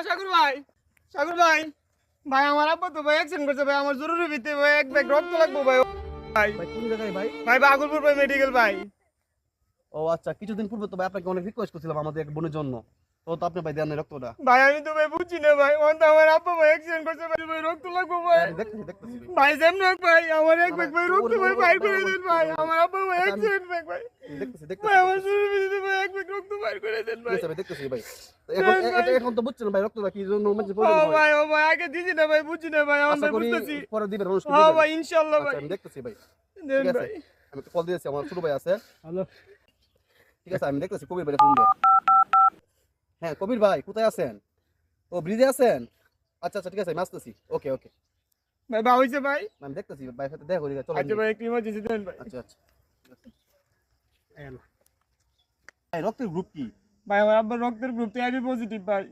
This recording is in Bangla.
সাগর ভাই, সাগর ভাই, ভাই আমার আব্বা তো ভাই অ্যাক্সিডেন্ট করছে ভাই, আমার জরুরি ভিত্তি ভাই, এক ব্যাগ রক্ত লাগবে ভাই। ভাই ভাই কোন জায়গায় ভাই? ভাই বাগুলপুর ভাই মেডিকেল ভাই। ও আচ্ছা, কিছুদিন পূর্বে তো ভাই আপনাকে অনেক রিকোয়েস্ট করছিলাম আমাদের এক বোনের জন্য, তো আপনি ভাই দেন নাই রক্তটা। ভাই আমি তো ভাই বুঝছি না ভাই, অন্ত আমার আব্বা ভাই অ্যাক্সিডেন্ট করছে ভাই, ভাই রক্ত লাগবে ভাই। আমি দেখতেছি দেখতেছি ভাই। ভাই যেমন হোক ভাই আমার এক ব্যাগ ভাই রক্ত ভাই বাইর করে ওর- দেন ভাই, আমার আব্বা ভাই আচ্ছা, অ্যাক্সিডেন্ট ভাই ভাই। দেখতেছি ভাই দেখতেছি আমার জরুরি ভিত্তিতে ভাই এক ব্যাগ রক্ত বাইর করে দেন ঠিক ভাই। আছে ভাই, দেখতেছি ভাই। তো এখন দেন ভাই। এখন তো বুঝছেন ভাই রক্তটা কি জন্য মানে ও প্রয়োজন হয়। ভাই ও ভাই আগে দিছি না ভাই, বুঝছি না ভাই, আশা আমরা করি বুঝতেছি। পরে দিবেন, মানুষকে হ্যাঁ দিবেন। ভাই ইনশাআল্লাহ আচ্ছা ভাই। আমি দেখতেছি ভাই। দেন ঠিক আছে, ভাই। আমি তো কল দিয়েছি, আমার ছোট ভাই আছে। হ্যালো। ঠিক আছে, আমি দেখতেছি কবির ভাই ফোন দিয়ে। হ্যাঁ কবির ভাই, কোথায় আছেন? ও ব্রিজে আছেন? আচ্ছা আচ্ছা, ঠিক আছে, আমি আসতেছি। ওকে ওকে, ভাই বা হইছে ভাই। আমি দেখতেছি ভাইয়ের সাথে দেখা করি, চলো। আচ্ছা ভাই একটু ইমার্জেন্সি দেন ভাই। আচ্ছা আচ্ছা। ভাই রক্তের গ্রুপ কি? ভাই আমার আব্বার রক্তের গ্রুপ তো এবি পজিটিভ ভাই।